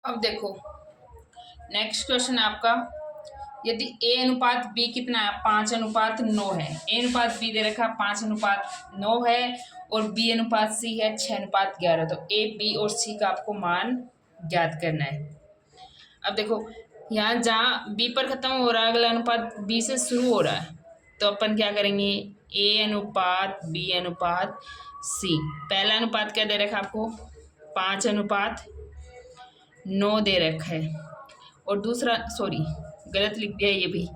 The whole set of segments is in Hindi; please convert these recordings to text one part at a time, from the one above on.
अब देखो, नेक्स्ट क्वेश्चन है आपका। यदि ए अनुपात बी कितना है, 5:9 है। ए अनुपात बी दे रखा 5:9 है और बी अनुपात सी है 6:11। तो ए बी और सी का आपको मान ज्ञात करना है। अब देखो, यहाँ जहाँ बी पर खत्म हो रहा है अगला अनुपात बी से शुरू हो रहा है, तो अपन क्या करेंगे, ए अनुपात बी अनुपात सी। पहला अनुपात क्या दे रखा है आपको, 5:9 दे रखा है। और दूसरा, सॉरी गलत लिख दिया ये भी,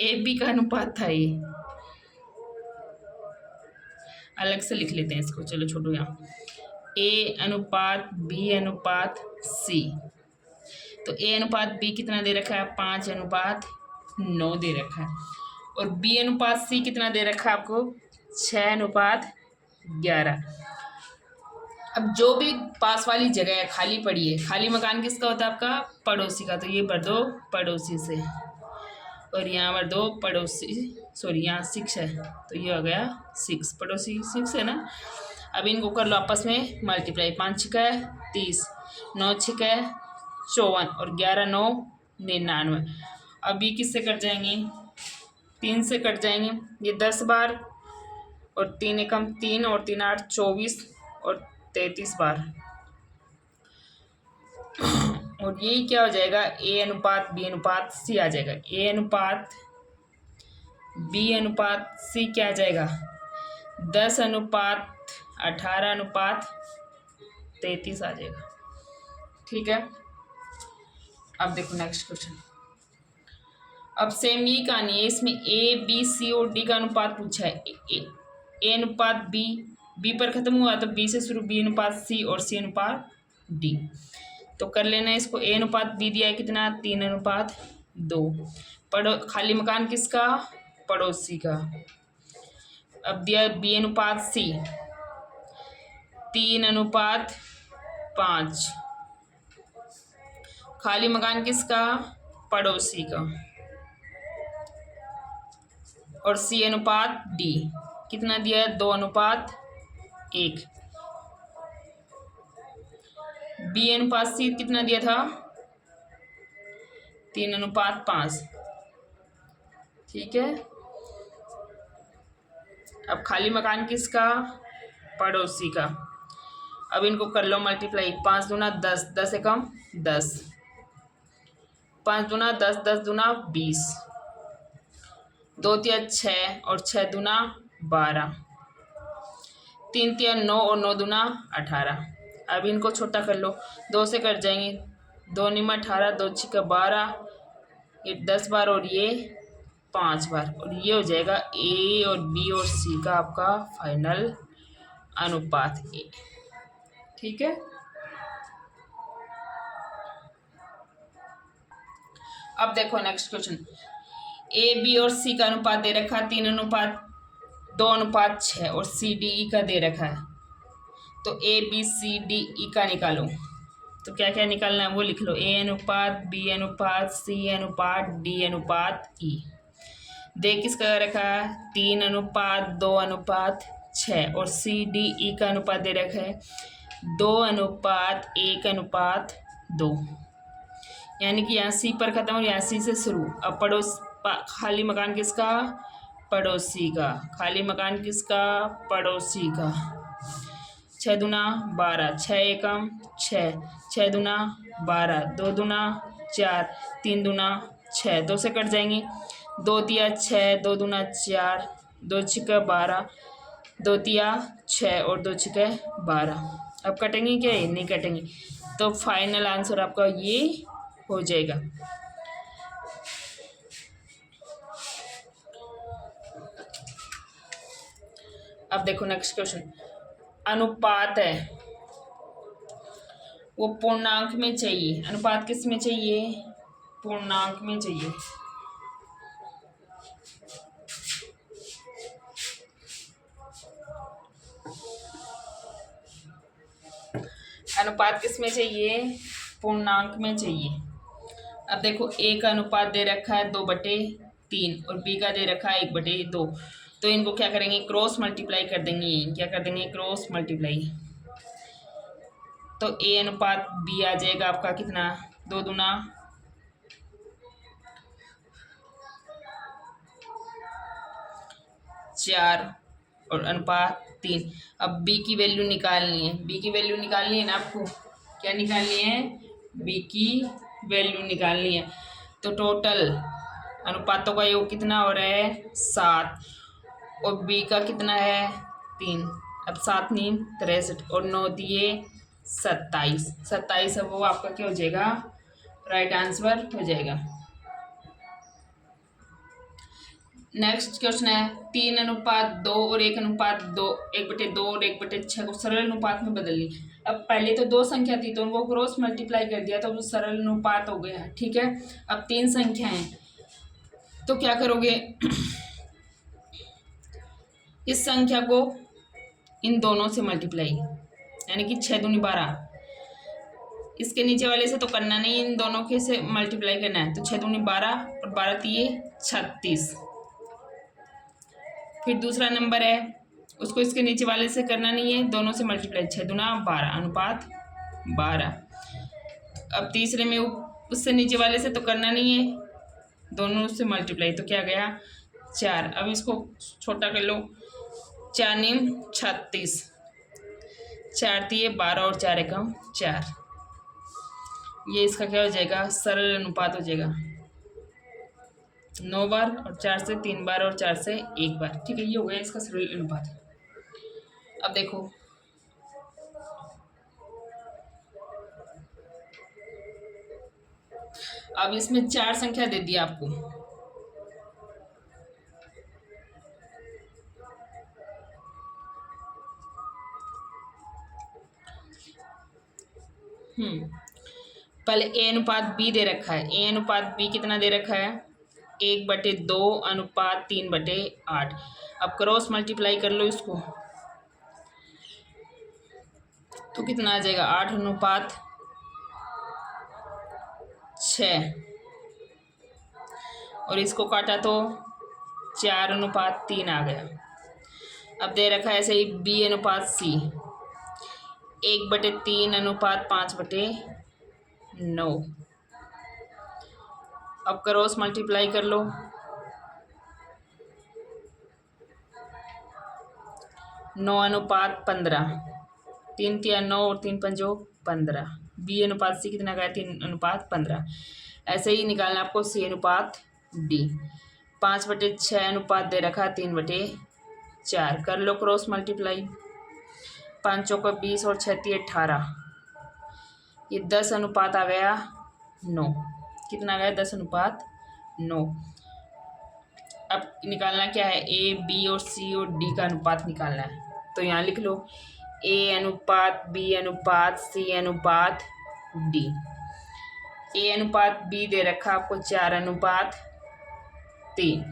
ए बी का अनुपात था ये, अलग से लिख लेते हैं इसको, चलो छोड़ो। यहाँ ए अनुपात बी अनुपात सी, तो ए अनुपात बी कितना दे रखा है, 5:9 दे रखा है। और बी अनुपात सी कितना दे रखा है आपको, 6:11। अब जो भी पास वाली जगह है खाली पड़ी है, खाली मकान किसका होता है आपका, पड़ोसी का, तो ये भर दो पड़ोसी से। और यहाँ भर दो पड़ोसी, सॉरी यहाँ 6 है तो ये हो गया 6, पड़ोसी 6 है ना। अब इनको कर लो आपस में मल्टीप्लाई, 5 6 30, 9 6 54 और 11 9 99। अब ये किससे कट जाएंगे, 3 से कट जाएंगे। ये 10 बार और 3 एकम 3 और 3 8 24 और 33 बार। और यही क्या हो जाएगा, ए अनुपात बी अनुपात सी आ जाएगा। ए अनुपात बी अनुपात सी क्या आ जाएगा, 10:18:33 आ जाएगा। ठीक है। अब देखो नेक्स्ट क्वेश्चन। अब सेम यही कहानी है, इसमें ए बी सी और डी का अनुपात पूछा है। ए अनुपात बी, बी पर खत्म हुआ तो बी से शुरू, बी अनुपात सी और सी अनुपात डी। तो कर लेना इसको। ए अनुपात बी दिया है कितना, 3:2। खाली मकान किसका, पड़ोसी का। अब दिया है बी अनुपात सी, 3:5। खाली मकान किसका, पड़ोसी का। और सी अनुपात डी कितना दिया है, 2:1। बी अनुपात सी कितना दिया था, 3:5। ठीक है। अब खाली मकान किसका, पड़ोसी का। अब इनको कर लो मल्टीप्लाई, 5 दूना 10, 10 एकम 10, 5 दूना 10, 10 दूना 20, 2 तिया 6 और 6 दूना 12, 3 तिया 9 और 9 दूना 18। अब इनको छोटा कर लो, 2 से कट जाएंगे, 2 निमा 18, 2 छिका 12, ये 10 बार और ये 5 बार। और ये हो जाएगा ए और बी और सी का आपका फाइनल अनुपात ए। ठीक है। अब देखो नेक्स्ट क्वेश्चन। ए बी और सी का अनुपात दे रखा 3:2:6 और सी डी ई का दे रखा है। तो A B C D E का निकालो। तो क्या क्या निकालना है वो लिख लो, ए अनुपात बी अनुपात सी अनुपात डी अनुपात ई। दे किसका रखा है, 3:2:6 और सी डी ई का अनुपात दे रखा है 2:1:2। यानी कि यहाँ सी पर खत्म और यहाँ सी से शुरू। अब खाली मकान किसका, पड़ोसी का। खाली मकान किसका, पड़ोसी का। 6 दूना 12, 6 एकम 6, 6 दूना 12, 2 दूना 4, 3 दूना 6, 2 से कट जाएंगे, 2 तिया 6, 2 दूना 4, 2 छिका 12, 2 तिया 6 और 2 छिका 12। अब कटेंगे क्या, ये नहीं कटेंगे। तो फाइनल आंसर आपका ये हो जाएगा। अब देखो नेक्स्ट क्वेश्चन। अनुपात है वो पूर्णांक में चाहिए। अनुपात किस में चाहिए, पूर्णांक में चाहिए। अनुपात किस में चाहिए, पूर्णांक में चाहिए। अब देखो ए का अनुपात दे रखा है 2/3 और बी का दे रखा है 1/2। तो इनको क्या करेंगे, क्रॉस मल्टीप्लाई कर देंगे। क्या कर देंगे, क्रॉस मल्टीप्लाई। तो ए अनुपात बी आ जाएगा आपका कितना, 2 दूना 4 और अनुपात 3। अब बी की वैल्यू निकालनी है, बी की वैल्यू निकालनी है ना आपको, क्या निकालनी है, बी की वैल्यू निकालनी है। तो टोटल अनुपातों का योग कितना हो रहा है, 7, और बी का कितना है, 3। अब 7 9 63 और 9 दिए 27, 27 अब वो आपका क्या हो जाएगा, राइट आंसर हो जाएगा। नेक्स्ट क्वेश्चन है 3 अनुपात 2 और 1 अनुपात 2, 1/2 और 1/6 को सरल अनुपात में बदल ली। अब पहले तो 2 संख्या थी तो उनको क्रॉस मल्टीप्लाई कर दिया तो वो सरल अनुपात हो गया, ठीक है। अब 3 संख्या हैं तो क्या करोगे, इस संख्या को इन दोनों से मल्टीप्लाई, यानी कि 6 दूनी 12, इसके नीचे वाले से तो करना नहीं, इन दोनों के से मल्टीप्लाई करना है। तो 6 दूनी 12 और 12 तिये 36। फिर दूसरा नंबर है उसको इसके नीचे वाले से करना नहीं है, दोनों से मल्टीप्लाई, 6 दूना 12 अनुपात 12। अब तीसरे में उससे नीचे वाले से तो करना नहीं है, दोनों से मल्टीप्लाई, तो क्या गया 4। अब इसको छोटा कर लो, 4 9 36, 4 तिये 12 और 4 एकम 4। ये इसका क्या हो जाएगा, सरल अनुपात हो जाएगा, 9 बार और 4 से 3 बार और 4 से 1 बार, ठीक है। ये हो गया इसका सरल अनुपात। अब देखो अब इसमें 4 संख्या दे दी आपको, पहले ए अनुपात बी दे रखा है, ए अनुपात बी कितना दे रखा है, 1/2 अनुपात 3/8। अब क्रॉस मल्टीप्लाई कर लो इसको तो कितना आ जाएगा, 8 अनुपात 6, और इसको काटा तो 4 अनुपात 3 आ गया। अब दे रखा है ऐसे ही बी अनुपात सी, 1/3 अनुपात 5/9। अब क्रॉस मल्टीप्लाई कर लो, 9 अनुपात 15, 3 तिया 9 और 3 पंजो 15। बी अनुपात सी कितना गया, 3 अनुपात 15। ऐसे ही निकालना आपको सी अनुपात डी, 5/6 अनुपात दे रखा 3/4। कर लो क्रॉस मल्टीप्लाई, 5 चौका 20 और 6 तिये 18, ये 10 अनुपात आ गया 9। कितना आ गया, 10 अनुपात 9। अब निकालना क्या है, ए बी और सी और डी का अनुपात निकालना है। तो यहाँ लिख लो ए अनुपात बी अनुपात सी अनुपात डी। ए अनुपात बी दे रखा आपको 4 अनुपात 3,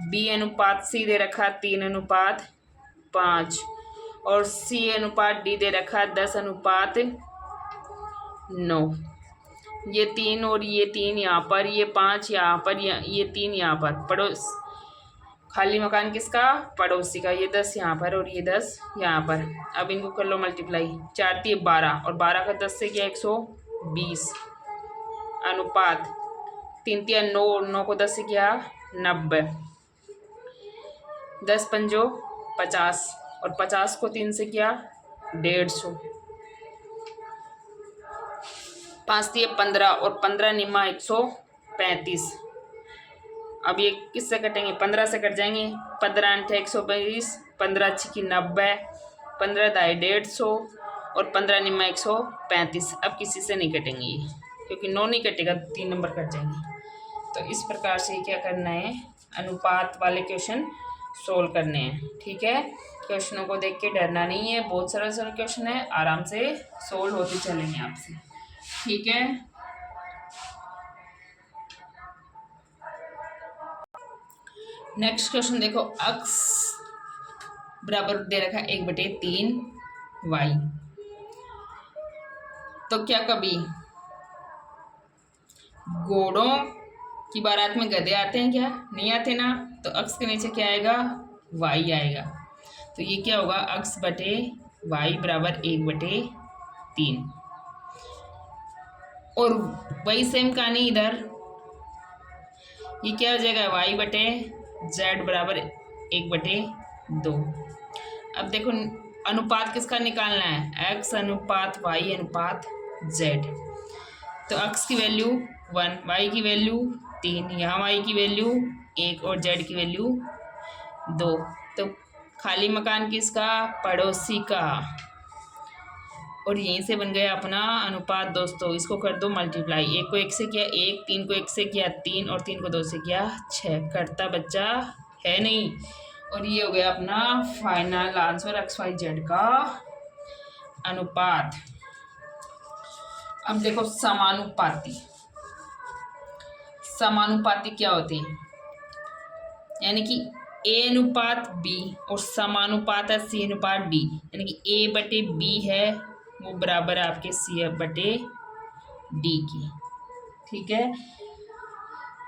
बी अनुपात सी दे रखा 3 अनुपात 5, और सी अनुपात डी दे रखा 10 अनुपात 9। ये 3 और ये 3 यहाँ पर, ये 5 यहाँ पर, ये 3 यहाँ पर, पड़ोस खाली मकान किसका, पड़ोसी का। ये 10 यहाँ पर और ये 10 यहाँ पर। अब इनको कर लो मल्टीप्लाई, 4 तिये 12 और 12 का 10 से क्या 120 अनुपात 3 तिया 9 और 9 को 10 से क्या 90, 10 पंजो 50 और 50 को 3 से क्या 150, 5 तिये 15 और 15 निमा 135। अब ये किससे कटेंगे, 15 से कट जाएंगे, 15 अंठे 120, 15 छिकी 90, 15 दाई 150 और 15 निमा 135। अब किसी से नहीं कटेंगे ये, क्योंकि 9 नहीं कटेगा, 3 नंबर कट जाएंगे। तो इस प्रकार से क्या करना है, अनुपात वाले क्वेश्चन सोल्व करने हैं, ठीक है। क्वेश्चनों को देख के डरना नहीं है, बहुत सरल सरल क्वेश्चन है, आराम से सोल्व होते चलेंगे आपसे, ठीक है। नेक्स्ट क्वेश्चन देखो, x बराबर दे रखा है 1/3 y। तो क्या कभी घोड़ों की बारात में गधे आते हैं क्या, नहीं आते ना। तो x के नीचे क्या आएगा, y आएगा। तो ये क्या होगा, x/y बराबर 1/3 3। और वही सेम कहानी इधर, ये क्या हो जाएगा, y बटे z बराबर 1/2। अब देखो अनुपात किसका निकालना है, x अनुपात y अनुपात z। तो x की वैल्यू 1, y की वैल्यू 3, यहाँ y की वैल्यू 1 और z की वैल्यू 2। तो खाली मकान किसका, पड़ोसी का। और यहीं से बन गया अपना अनुपात दोस्तों। इसको कर दो मल्टीप्लाई, 1 को 1 से किया 1, 3 को 1 से किया 3 और 3 को 2 से किया 6, करता बच्चा है नहीं। और ये हो गया अपना फाइनल आंसर XYZ का अनुपात। अब देखो समानुपाती, समानुपाती क्या होती है, यानी कि A अनुपात B और समानुपात है C अनुपात D, यानी कि A बटे B है वो बराबर है आपके C बटे D की। ठीक है,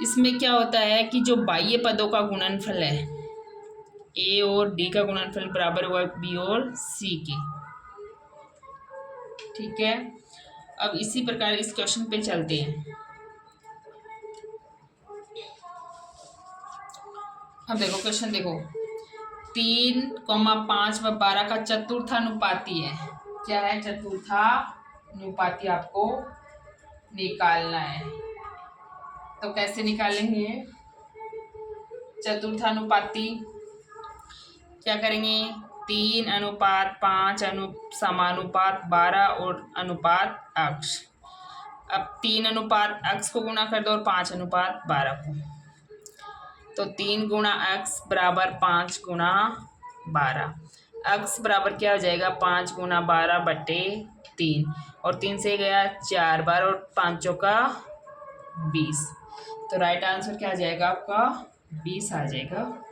इसमें क्या होता है कि जो बाह्य पदों का गुणनफल है A और D का गुणनफल बराबर हुआ B और C के। ठीक है, अब इसी प्रकार इस क्वेश्चन पे चलते हैं। अब देखो क्वेश्चन देखो, 3, 5 व 12 का चतुर्थानुपाती है। क्या है, चतुर्थानुपाती आपको निकालना है। तो कैसे निकालेंगे चतुर्थानुपाती, क्या करेंगे, 3 अनुपात 5 समानुपात 12 और अनुपात x। अब 3 अनुपात x को गुणा कर दो और 5 अनुपात 12 को, तो 3 गुणा x बराबर 5 गुणा 12। x बराबर क्या हो जाएगा, 5 गुणा 12 बटे 3, और 3 से गया 4 बार और 5 का 20। तो राइट आंसर क्या आ जाएगा आपका, 20 आ जाएगा।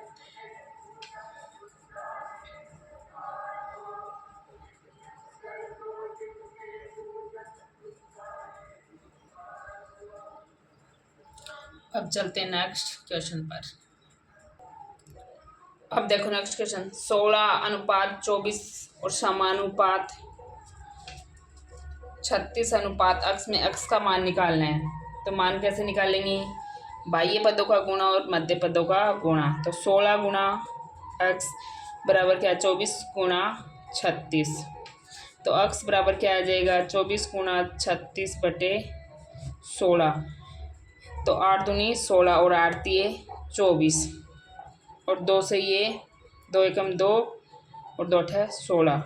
अब चलते हैं नेक्स्ट क्वेश्चन पर। अब देखो नेक्स्ट क्वेश्चन, 16 अनुपात 24 और समानुपात 36 अनुपात x में x का मान निकालना है। तो मान कैसे निकालेंगे, बाह्य पदों का गुणा और मध्य पदों का गुणा। तो 16 गुणा x बराबर क्या, 24 गुणा 36। तो x बराबर क्या आ जाएगा, 24 गुणा 36 बटे 16। तो 8 दूनी 16 और 8 दिए 24, और 2 से ये 2 एकम 2 और 2 अठा 16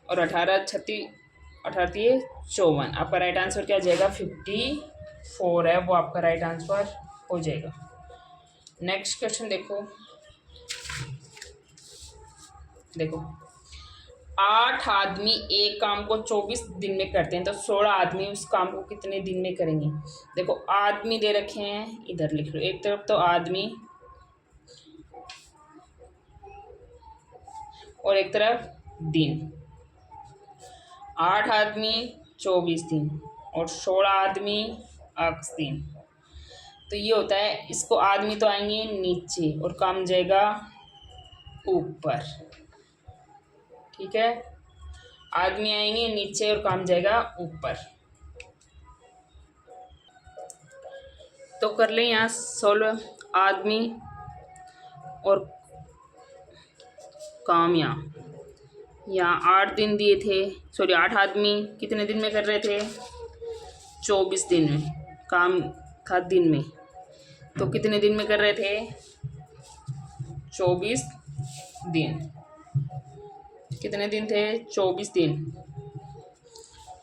और 18 36 18 दिए 54। आपका राइट आंसर क्या आ जाएगा, 54 है वो आपका राइट आंसर हो जाएगा। नेक्स्ट क्वेश्चन देखो, देखो 8 आदमी एक काम को 24 दिन में करते हैं, तो 16 आदमी उस काम को कितने दिन में करेंगे। देखो आदमी दे रखे हैं, इधर लिख लो, एक तरफ तो आदमी और एक तरफ दिन। 8 आदमी 24 दिन और 16 आदमी x दिन। तो ये होता है, इसको आदमी तो आएंगे नीचे और काम जाएगा ऊपर। ठीक है, आदमी आएंगे नीचे और काम जाएगा ऊपर। तो कर लें यहाँ 16 आदमी और काम यहाँ 8 दिन दिए थे, सॉरी 8 आदमी कितने दिन में कर रहे थे, 24 दिन में। काम था दिन में, तो कितने दिन में कर रहे थे, 24 दिन। कितने दिन थे, 24 दिन।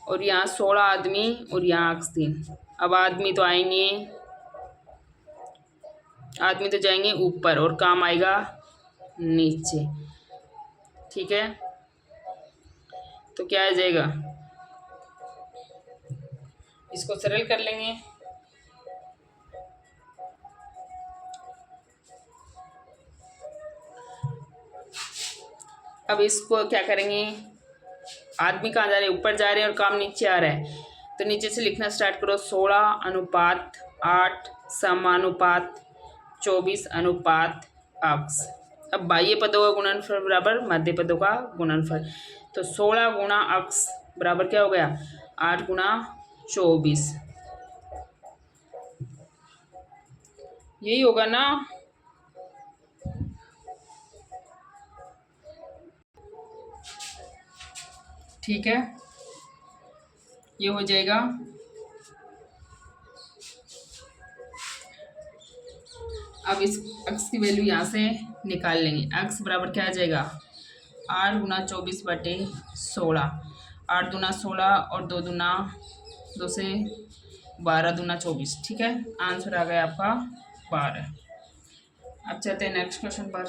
और यहाँ 16 आदमी और यहाँ 8 दिन। अब आदमी तो आएंगे, आदमी तो जाएंगे ऊपर और काम आएगा नीचे। ठीक है, तो क्या आ जाएगा, इसको सरल कर लेंगे। अब इसको क्या करेंगे, आदमी कहाँ जा रहे हैं, ऊपर जा रहे हैं और काम नीचे आ रहा है, तो नीचे से लिखना स्टार्ट करो। 16 अनुपात 8 समानुपात 24 अनुपात x। अब बाह्य पदों का गुणनफल बराबर मध्य पदों का गुणनफल। तो 16 गुणा x बराबर क्या हो गया 8 गुना 24, यही होगा ना। ठीक है, ये हो जाएगा। अब इस x की वैल्यू यहाँ से निकाल लेंगे। x बराबर क्या आ जाएगा 8 गुना 24 बटे 16, 8 दूना 16 और 2 दूना 2 से 12 दूना 24। ठीक है, आंसर आ गया आपका 12। अब चलते हैं नेक्स्ट क्वेश्चन पर।